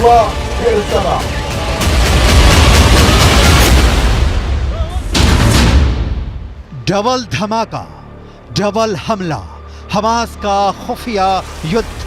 हुआ फिर समा। डबल धमाका, डबल हमला, हमास का खुफिया युद्ध।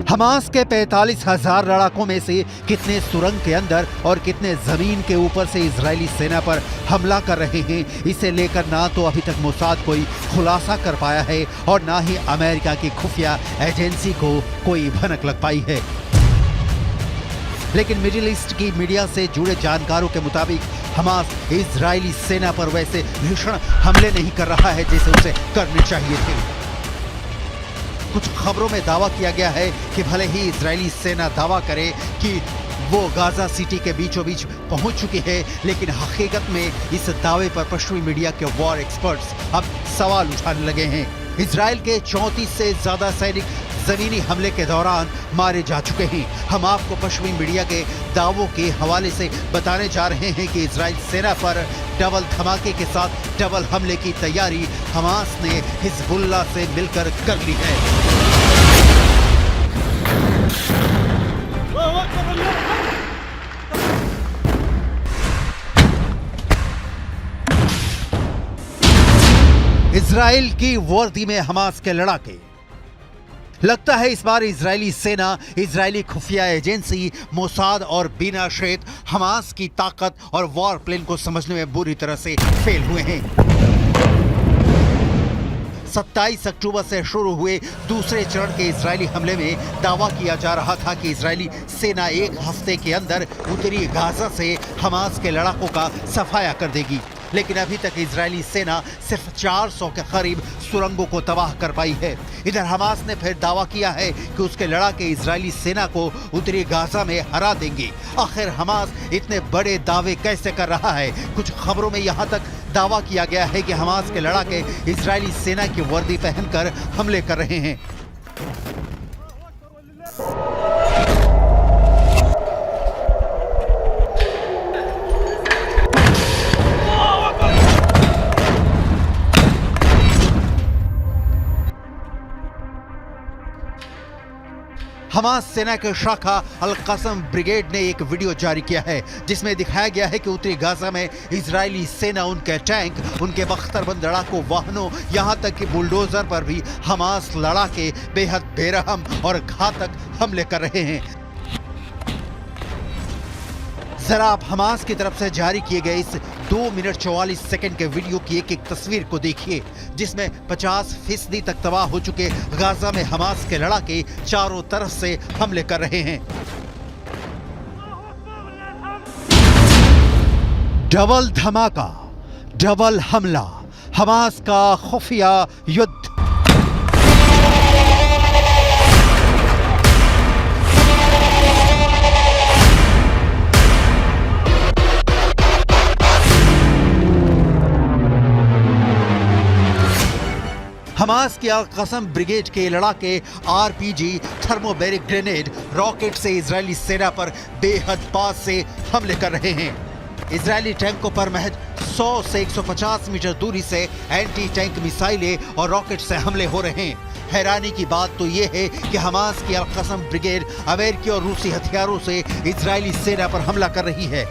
हमास के 45,000 लड़ाकों में से कितने सुरंग के अंदर और कितने जमीन के ऊपर से इजरायली सेना पर हमला कर रहे हैं, इसे लेकर ना तो अभी तक मोसाद कोई खुलासा कर पाया है और ना ही अमेरिका की खुफिया एजेंसी को कोई भनक लग पाई है। लेकिन मिडिल ईस्ट की मीडिया से जुड़े जानकारों के मुताबिक हमास इजरायली सेना पर वैसे भीषण हमले नहीं कर रहा है जैसे उसे करने चाहिए थे। कुछ खबरों में दावा किया गया है कि भले ही इजरायली सेना दावा करे कि वो गाजा सिटी के बीचों बीच पहुंच चुकी है, लेकिन हकीकत में इस दावे पर पश्चिमी मीडिया के वॉर एक्सपर्ट्स अब सवाल उठाने लगे हैं। इजरायल के 34 से ज्यादा सैनिक जमीनी हमले के दौरान मारे जा चुके हैं। हम आपको पश्चिमी मीडिया के दावों के हवाले से बताने जा रहे हैं कि इजरायल सेना पर डबल धमाके के साथ डबल हमले की तैयारी हमास ने हिजबुल्लाह से मिलकर कर ली है। इजराइल की वर्दी में हमास के लड़ाके। लगता है इस बार इजरायली सेना, इजरायली खुफिया एजेंसी मोसाद और बिना शेत हमास की ताकत और वॉर प्लान को समझने में बुरी तरह से फेल हुए हैं। 27 अक्टूबर से शुरू हुए दूसरे चरण के इजरायली हमले में दावा किया जा रहा था कि इजरायली सेना एक हफ्ते के अंदर उत्तरी गाजा से हमास के लड़ाकों का सफाया कर देगी, लेकिन अभी तक इजरायली सेना सिर्फ 400 के करीब सुरंगों को तबाह कर पाई है। इधर हमास ने फिर दावा किया है कि उसके लड़ाके इजरायली सेना को उत्तरी गाजा में हरा देंगे। आखिर हमास इतने बड़े दावे कैसे कर रहा है? कुछ खबरों में यहाँ तक दावा किया गया है कि हमास के लड़ाके इजरायली सेना की वर्दी पहनकर हमले कर रहे हैं। हमास सेना के शाखा अल कसम ब्रिगेड ने एक वीडियो जारी किया है जिसमें दिखाया गया है कि उत्तरी गाजा में इजरायली सेना उनके टैंक, उनके बख्तरबंद लड़ाकू वाहनों, यहां तक कि बुलडोजर पर भी हमास लड़ाके बेहद बेरहम और घातक हमले कर रहे हैं। जरा आप हमास की तरफ से जारी किए गए इस 2 मिनट 44 सेकंड के वीडियो की एक एक तस्वीर को देखिए, जिसमें 50% तक तबाह हो चुके गाजा में हमास के लड़ाके चारों तरफ से हमले कर रहे हैं। डबल धमाका, डबल हमला, हमास का खुफिया युद्ध। हमास की अल कसम ब्रिगेड के लड़ाके आरपीजी, थर्मोबैरिक ग्रेनेड, रॉकेट से इजरायली सेना पर बेहद पास से हमले कर रहे हैं। इजरायली टैंकों पर महज 100 से 150 मीटर दूरी से एंटी टैंक मिसाइलें और रॉकेट से हमले हो रहे हैं। हैरानी की बात तो यह है कि हमास की अल कसम ब्रिगेड अमेरिकी और रूसी हथियारों से इजरायली सेना पर हमला कर रही है।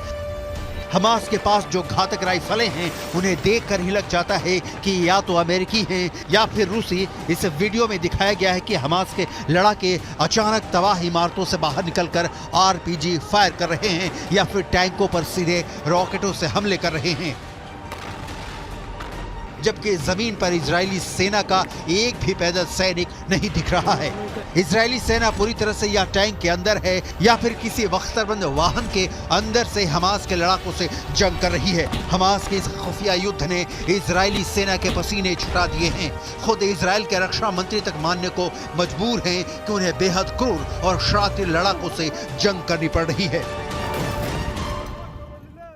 हमास के पास जो घातक राइफलें हैं उन्हें देखकर ही लग जाता है कि या तो अमेरिकी हैं या फिर रूसी। इस वीडियो में दिखाया गया है कि हमास के लड़ाके अचानक तबाह इमारतों से बाहर निकलकर आरपीजी फायर कर रहे हैं या फिर टैंकों पर सीधे रॉकेटों से हमले कर रहे हैं, जबकि जमीन पर इजरायली सेना का एक भी पैदल सैनिक नहीं दिख रहा है। इजरायली सेना पूरी तरह से या टैंक के अंदर है या फिर किसी बख्तरबंद वाहन के अंदर से हमास के लड़ाकों से जंग कर रही है। हमास के इस खुफिया युद्ध ने इजरायली सेना के पसीने छुटा दिए हैं। खुद इजरायल के रक्षा मंत्री तक मानने को मजबूर हैं कि उन्हें बेहद क्रूर और शातिर लड़ाकों से जंग करनी पड़ रही है।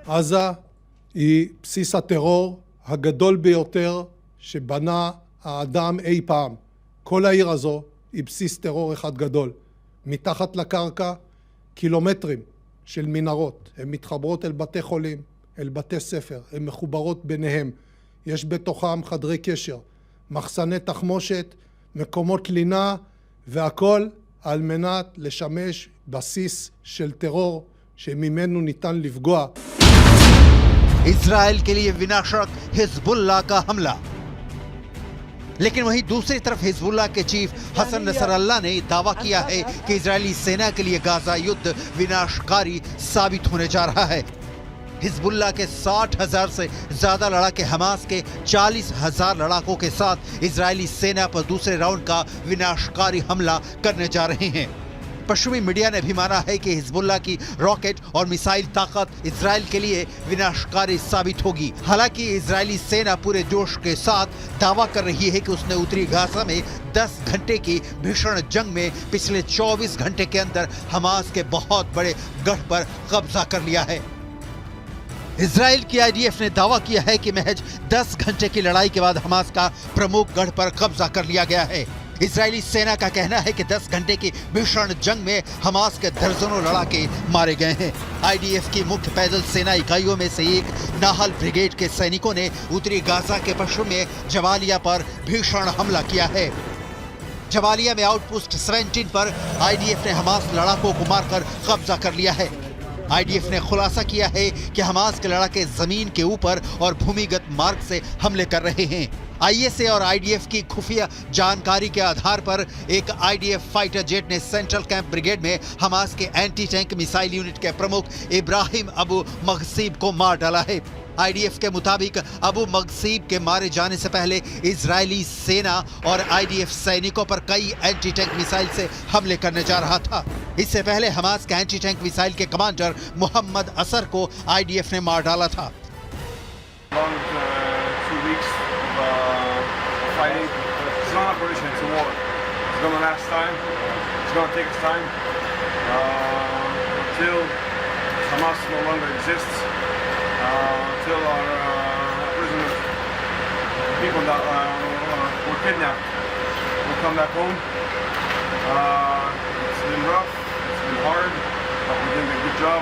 עזה היא בסיס הטרור הגדול ביותר שבנה האדם אי פעם. כל העיר הזו היא בסיס טרור אחד גדול. מתחת לקרקע קילומטרים של מנהרות. הן מתחברות אל בתי חולים, אל בתי ספר, הן מחוברות ביניהם. יש בתוכם חדרי קשר, מחסני תחמושת, מקומות לינה, והכל על מנת לשמש בסיס של טרור שממנו ניתן לפגוע. इजराइल के लिए विनाशक हिजबुल्लाह का हमला। लेकिन वहीं दूसरी तरफ हिजबुल्लाह के चीफ हसन नसरल्लाह ने दावा किया है कि इजरायली सेना के लिए गाजा युद्ध विनाशकारी साबित होने जा रहा है। हिजबुल्लाह के 60,000 से ज्यादा लड़ाके हमास के 40,000 लड़ाकों के साथ इजरायली सेना पर दूसरे राउंड का विनाशकारी हमला करने जा रहे हैं। पश्चिमी मीडिया ने भी माना है कि हिजबुल्लाह की रॉकेट और मिसाइल ताकत इजराइल के लिए विनाशकारी साबित होगी। हालांकि इजरायली सेना पूरे जोश के साथ दावा कर रही है कि उसने उत्तरी गाजा में 10 घंटे की भीषण जंग में पिछले 24 घंटे के अंदर हमास के बहुत बड़े गढ़ पर कब्जा कर लिया है। इजराइल की आईडीएफ ने दावा किया है कि महज 10 घंटे की लड़ाई के बाद हमास का प्रमुख गढ़ पर कब्जा कर लिया गया है। इजरायली सेना का कहना है कि 10 घंटे की भीषण जंग में हमास के दर्जनों लड़ाके मारे गए हैं। आईडीएफ की मुख्य पैदल सेना इकाइयों में से एक नाहल ब्रिगेड के सैनिकों ने उत्तरी गाजा के पश्चिम में जबालिया पर भीषण हमला किया है। जबालिया में आउटपोस्ट 17 पर आईडीएफ ने हमास लड़ाकों को मारकर कब्जा कर लिया है। आईडीएफ ने खुलासा किया है कि हमास के लड़ाके जमीन के ऊपर और भूमिगत मार्ग से हमले कर रहे हैं। आईएसए और आईडीएफ की खुफिया जानकारी के आधार पर एक आईडीएफ फाइटर जेट ने सेंट्रल कैंप ब्रिगेड में हमास के एंटी टैंक मिसाइल यूनिट के प्रमुख इब्राहिम अबू मगसीब को मार डाला है। आईडीएफ के मुताबिक अबू मगसीब के मारे जाने से पहले इजरायली सेना और आईडीएफ सैनिकों पर कई एंटी टैंक मिसाइल से हमले करने जा रहा था। इससे पहले हमास के एंटी टैंक मिसाइल के कमांडर मोहम्मद असर को आईडीएफ ने मार डाला था। Fighting. It's not an operation, it's a war. It's going to last time. It's going to take its time. Until Hamas no longer exists. Until our prisoners, the people that were kidnapped, will come back home. It's been rough, it's been hard, but we're doing a good job.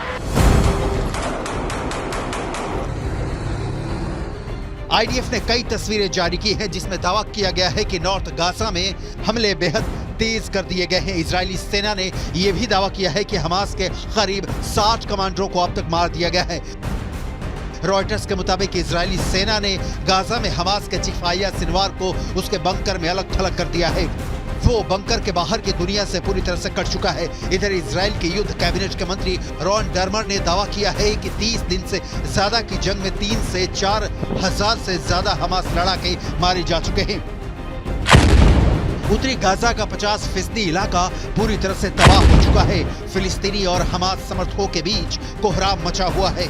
IDF ने कई तस्वीरें जारी की हैं जिसमें दावा किया गया है कि नॉर्थ गाजा में हमले बेहद तेज कर दिए गए हैं। इजरायली सेना ने यह भी दावा किया है कि हमास के करीब 60 कमांडरों को अब तक मार दिया गया है। रॉयटर्स के मुताबिक इजरायली सेना ने गाजा में हमास के चीफ आया सिनवार को उसके बंकर में अलग थलग कर दिया है। वो बंकर के बाहर की दुनिया से पूरी तरह से कट चुका है। इधर इजराइल के युद्ध कैबिनेट के मंत्री रॉन डर्मर ने दावा किया है कि 30 दिन से ज्यादा की जंग में 3 से 4 हजार से ज्यादा हमास लड़ाके मारे जा चुके हैं। उत्तरी गाजा का 50% इलाका पूरी तरह से तबाह हो चुका है। फिलिस्तीनी और हमास समर्थकों के बीच कोहराम मचा हुआ है।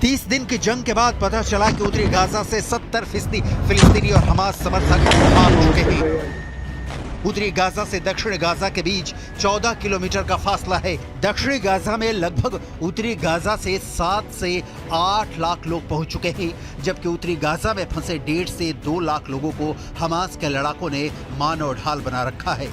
30 दिन की जंग के बाद पता चला कि उत्तरी गाजा से 70% फिलिस्तीनी और हमास समर्थक भाग चुके हैं। उत्तरी गाजा से दक्षिण गाजा के बीच 14 किलोमीटर का फासला है। दक्षिणी गाजा में लगभग उत्तरी गाजा से 7 से 8 लाख लोग पहुंच चुके हैं, जबकि उत्तरी गाजा में फंसे 1.5 से 2 लाख लोगों को हमास के लड़ाकों ने मानो ढाल बना रखा है।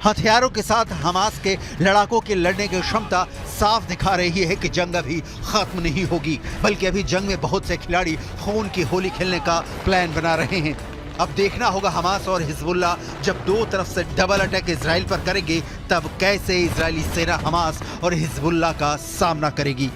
हथियारों के साथ हमास के लड़ाकों की लड़ने की क्षमता साफ दिखा रही है कि जंग अभी खत्म नहीं होगी, बल्कि अभी जंग में बहुत से खिलाड़ी खून की होली खेलने का प्लान बना रहे हैं। अब देखना होगा हमास और हिजबुल्लाह जब दो तरफ से डबल अटैक इजराइल पर करेंगे, तब कैसे इजरायली सेना हमास और हिजबुल्लाह का सामना करेगी।